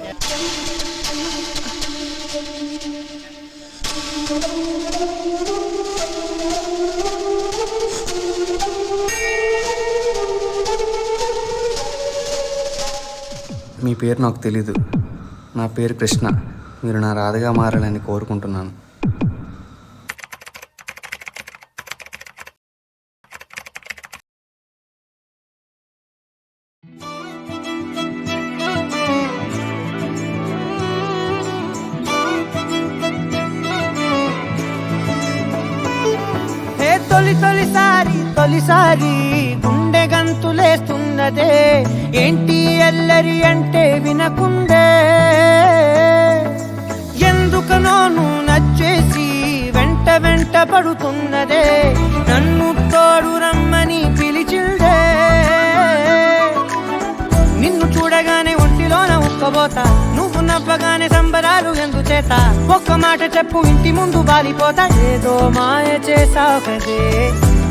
మీ పేరు నాకు తెలీదు. నా పేరు కృష్ణ. మీరు నా రాధగా మారాలని కోరుకుంటున్నాను. తొలిసారి గుండె గంతులేస్తున్నదే, ఏంటి ఎల్లరి అంటే వినకుండే, ఎందుకనోను నచ్చేసి వెంట వెంట పడుతున్నదే, నన్ను తోడు రమ్మని పిలిచిందే, నిన్ను చూడగానే ఒంటిలోన ఉక్కబోతా, నువ్వు నవ్వగానే సంబరాలు ఎందుచేత, ఒక్క మాట చెప్పు ఇంటి ముందు బాలిపోతా, ఏదో మాయ చేసావు కదే,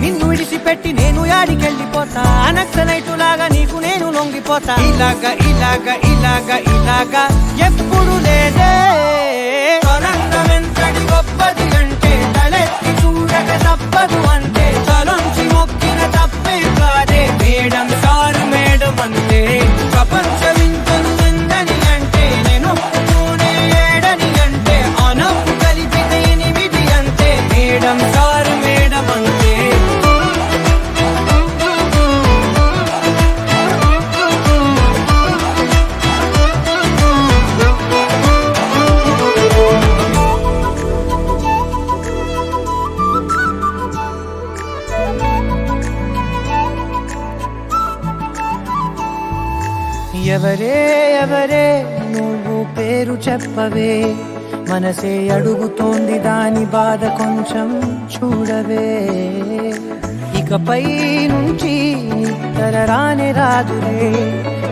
నిన్ను విడిచిపెట్టి నేను యాడికెళ్ళిపోతా, నక్సలైటులాగా నీకు నేను లొంగిపోతా, ఇలాగా ఇలాగా ఇలాగా ఇలాగా ఎప్పుడు లేదే, తొలంగమెంతటి గొప్పది అంటే తలెత్తి చూడక తప్పదు అంటే, తలొంచి మొక్కిన తప్పే కాదే మేడం, సారు మేడం అంటే, ప్రపంచం ఇంతను ఎందని అంటే నేను ఒప్పుకునే ఏడని అంటే, అనప్పు కలిపితే 8 అంతే మేడం, సారు మేడం అంటే. ఎవరే ఎవరే నువ్వు పేరు చెప్పవే, మనసే అడుగుతోంది దాని బాధ కొంచెం చూడవే, ఇకపై నుంచి నిద్ర రానే రాదులే,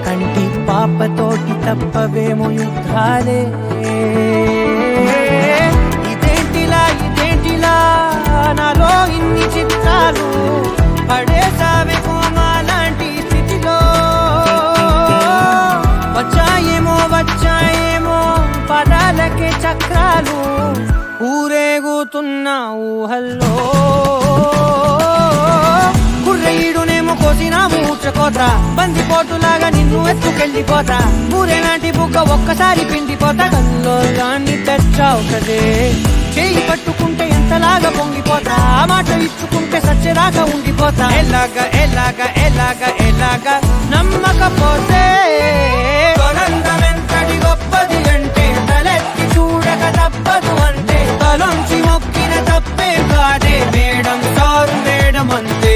కంటి పాపతోటి తప్పవేమో యుద్ధాలే, ఇదేంటిలా నాలో ఇన్ని చిత్రాలు పడేసావే కోమా లాంటి స్థితిలో, వచ్చాయేమో పదాలకే చక్రాలు, ఊరేగుతున్న ఊహల్లో, కుర్రయ్యుడునేమో కోసిన మూర్చకోత, బందిపోటులాగా నిన్ను ఎత్తుకెళ్ళిపోతా, ఊరేలాంటి బుగ్గ ఒక్కసారి పిండిపోతా, కల్లో దాన్ని తెచ్చావు కదే, చేయి పట్టుకుంటే ఎంతలాగా పొంగిపోతా, మాట ఇచ్చుకుంటే సచ్చేదాకా ఉండిపోతా, ఎలాగా ఎలాగా ఎలాగా ఎలాగా నమ్మకపోతే, తొలంగమెంతటి గొప్పది అంటే తలెత్తి చూడక తప్పదు అంటే, తలొంచి మొక్కిన తప్పే కాదే మేడం, సారు మేడం అంటే,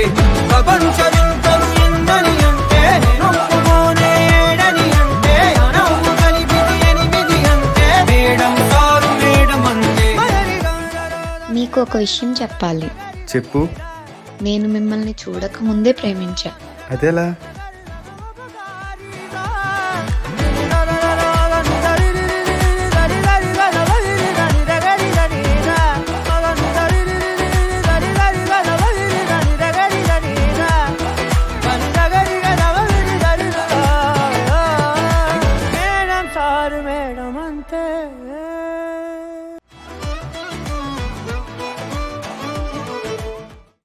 ప్రపంచమింతను ఎందని అంటే ఒప్పుకోనే ఏడని అంటే, అనవు కలిపిది 8 అంటే మేడం, సారు మేడం అంటే. మీకు ఒక విషయం చెప్పాలి. చెప్పు. నేను మిమ్మల్ని చూడక ముందే ప్రేమించా. అదేలా?